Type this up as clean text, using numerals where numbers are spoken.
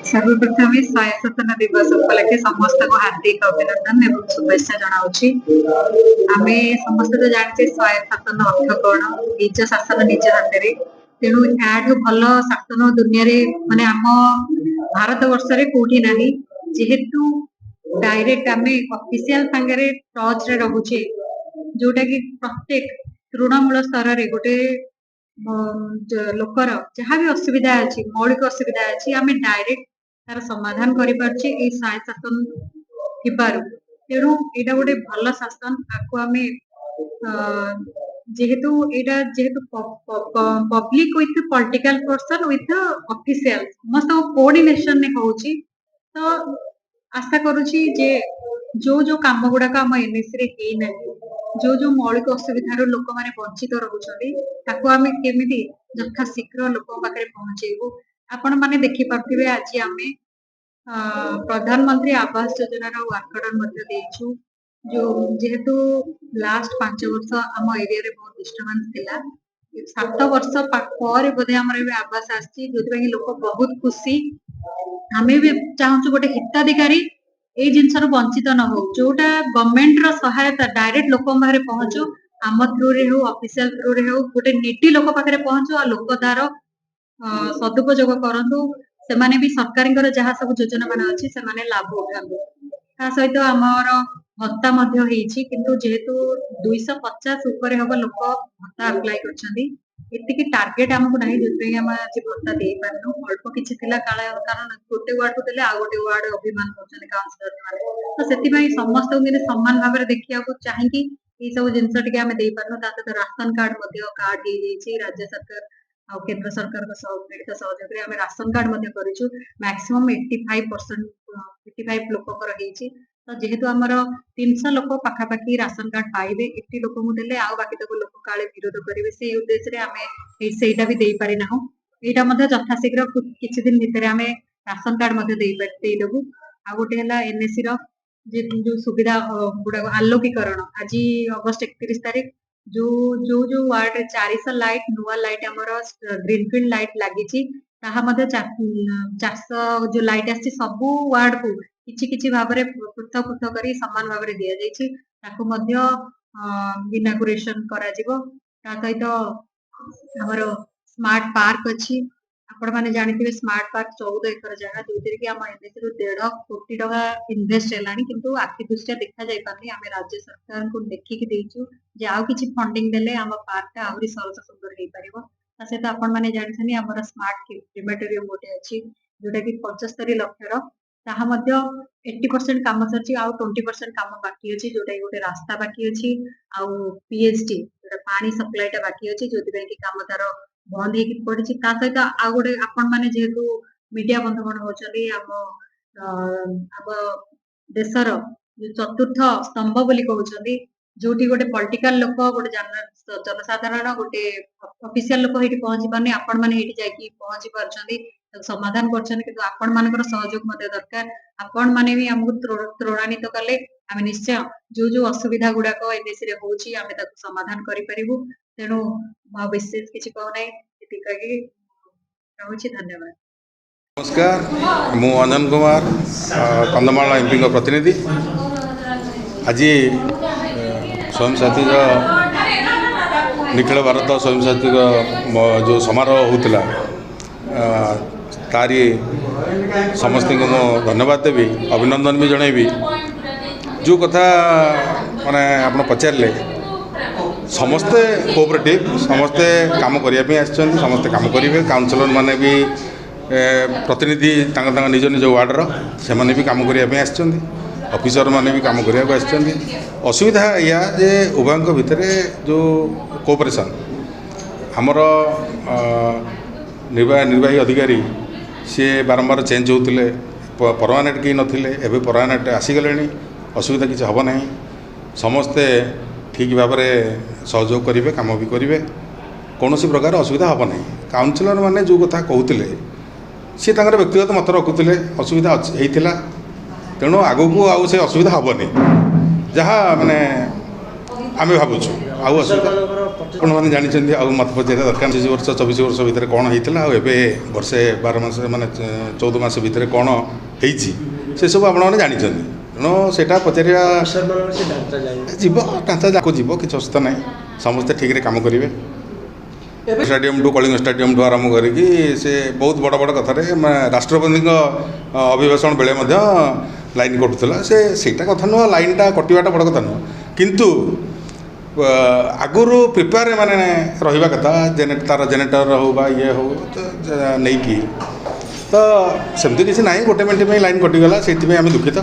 सर्वप्रथम स्वायत्तन दिवस उपलक्षे समस्त को हार्दिक अभिनंदन एवं शुभेच्छा जनाऊँगी। आमे समस्त तो जानते स्वायत्तन अर्थ कौन निज शासन निज हाथ में तेणु याठू भल शासन दुनिया रे माने आम भारत वर्ष रे कोठी नाही जेहेतु डायरेक्ट आमे ऑफिशियल संगे टच रे रहूचे जोटा कि प्रत्येक तृणमूल स्तर रे गोटे लोकर जहाँ भी असुविधा अच्छी मौलिक असुविधा अच्छी आम डायरेक्ट तार समाधान कर शासन तेणु यहाँ गोटे भल शासन आपको आम जेहेतु यहाँ जेहेतु public with political person with official समस्त कोऑर्डिनेशन ने कहूँ तो आशा करुच्ची जे जो जो काम गुड़ाक आम एनएससी रे ना जो जो मौलिक असुविधार लोक मैंने वंचित रोचे केमिति यथा शीघ्र लोक पाखे पहुंचेबू आपण मैंने देखिपे आज आम प्रधानमंत्री आवास योजना वर्क जो जेहेतु लास्ट 5 वर्ष आम एरिया रे बहुत डिस्टर्बेंस थिला 7 वर्ष पर बोधे आम आवास आसी जो लोक बहुत खुशी आम भी चाहूँ गोटे हिताधिकारी ये जिनस वंचित न हो जोटा गवर्नमेंट रो सहायता डायरेक्ट लोक पाखे पहुंचू आम थ्रू रे हो ऑफिशियल थ्रू रे हो गोटे नीति लोक पाखे पहुंचू आ लोक तार सदुपयोग करंतु सेमाने भी सरकार जहाँ सब योजना मान अच्छी से लाभ उठातु ता सहित आमर भत्ता किंतु जेहेतु 250 ऊपर हम लोक भत्ता अप्लाई कर टार्गेट आमको ना जो आम आज भत्ता दे पारनु अल्प किसी कारण गोटे वार्ड को आ गोटे वार्ड अभिमान कर काउंसिलर तो से समस्त सम्मान भाव में देखा चाहिए ये सब जिनस आम दे पारनु सहित राशन कार्ड कार्ड हो राज्य सरकार और केंद्र सरकार मिलित सहयोग आम राशन कार्ड मैक्सिमम 85% लोकर तो जेहेतु आमर 300 लोक पाखापाखि राशन कार्ड पाइबे 80 लोक देले आ बाकी तक लोक काले विरोध करेंगे से उद्देश्य आम भी दे पारि ना यहाँ यथाशीघ्र किसी दिन भितर आम राशन कार्ड देदेबू आ गोटे एनएससी जो सुविधा गुड़ा आलोकीकरण आज अगस्त 31 तारीख जो जो जो वार्ड 400 लाइट नुआ लाइट आमर ग्रीनफील्ड लाइट लगी 400 जो लाइट आसी सबू वार्ड को किछि भाव में पृथक पृथक कर सामान भाव में दि जाइए इनागुरेशन करा सहित आमर स्मार्ट पार्क अच्छी आपण मैंने जानते स्मार्ट पार्क 14 एकर जगह जो कि आम एनएससी 1.5 कोटी टका इनभेस्ट है किंतु आखि दृष्टिया देखा जाई पारनी आम राज्य सरकार को देखिकी देइछु जे आउ किछि फंडिंग देले आम पार्कटा आउरी सरस सुंदर हो पारिबो सहित आपण मैंने जानछनी आमर स्मार्ट क्रिमेटोरियम गोटे अच्छी जोटा कि 75 लाख ताहा मध्य 80% काम सरछि आउ 20% काम बाकी अछि जोटा गोटे रास्ता बाकी अछि आउ पीएचडी जोटा पानी सप्लाईटा बाकी अछि जोति कि काम तार बंद हो पड़ी सहित आ गोटे आपण मैंने जेहेतु मीडिया बंधुगण होचंदी आम देशर चतुर्थ स्तंभ बोली कहउचंदी जोटी गोटे पॉलिटिकल लोक गोटे जनसाधारण गोटे ऑफिशियल लोक हेठी पहुंची पारनी आपण माने हेठी जाकी पहुंची पारछंदी समाधान करछन किंतु आपण मानकर सहयोग मते दरकार आपण माने भी हमहु त्रोणान्वित कले आम निश्चय जो जो असुविधा गुड़ाक एनएससी रे होची आम ताको समाधान करि परिबु तेणु विशेष किसी कहना धन्यवाद। नमस्कार मु अंजन कुमार कंधमाल एमपी प्रतिनिधि आज स्वयं साथी निखिल भारत स्वयं साथी जो समारोह होता तारी समस्त को मो धन्यवाद देवी अभिनंदन भी जनइबी जो कथा माने आप पचारे समस्ते कोऑपरेटिव समस्ते काम करने समस्ते काम करेंगे काउंसिलर माने भी प्रतिनिधि निज निज वार्डर से माने भी काम करने ऑफिसर माने भी काम करने असुविधा या जे उभयों भितर जो कोऑपरेशन आमर निर्वाही अधिकारी सी बारंबार चेंज होते परमानेंट कहीं नथिले एबे परमानेंट आसीगले असुविधा किसी हम ना समस्ते ठीक भाव में सहयोग करेंगे काम भी करेंगे कौन प्रकार असुविधा हम ना काउंसिलर माने जो कथा कहते सी व्यक्तिगत मत रखुले असुविधा होता तेणु आग को आउ से असुविधा हेनी जहाँ माने आम भावुँ ଆଉ ଅସୁବିଧା ଆପଣମାନେ ଜାଣିଛନ୍ତି ଆଉ ମୋତେ ପଚାରିବା ଦରକାର 25 ବର୍ଷ 24 ବର୍ଷ ଭିତରେ କ'ଣ ହେଇଥିଲା ଆଉ ଏବେ ବର୍ଷେ 12 ମାସ ମାନେ 14 ମାସ ଭିତରେ କ'ଣ ହେଇଛି ସେସବୁ ଆପଣମାନେ ଜାଣିଛନ୍ତି। ତେଣୁ ସେଇଟା ପଚାରିବା ଯିବ ଢାଞ୍ଚା ଯାକୁ ଯିବ କିଛି ଅସୁବିଧା ନାହିଁ ସମସ୍ତେ ଠିକ୍ରେ କାମ କରିବେ। ଷ୍ଟାଡିୟମ୍ଠୁ କଳିଙ୍ଗ ଷ୍ଟାଡିୟମ୍ଠୁ ଆରମ୍ଭ କରିକି ସେ ବହୁତ ବଡ଼ ବଡ଼ କଥାରେ ରାଷ୍ଟ୍ରପତିଙ୍କ ଅଭିଭାଷଣ ବେଳେ ମଧ୍ୟ ଲାଇନ୍ କଟୁଥିଲା ସେଇଟା କଥା ନୁହଁ ଲାଇନ୍ଟା କଟିବାଟା ବଡ଼ କଥା ନୁହଁ କିନ୍ତୁ ଆଗରୁ ପ୍ରିପେୟାର ମାନେ ରହିବା କଥା ତାର ଜେନେରେଟର ହେଉ ବା ଇଏ ହେଉ ନେଇକି ତ ସେମିତି କିଛି ନାହିଁ ଗୋଟେ ମିନିଟ୍ ପାଇଁ ଲାଇନ୍ କଟିଗଲା ସେଇଥିପାଇଁ ଆମେ ଦୁଃଖିତ।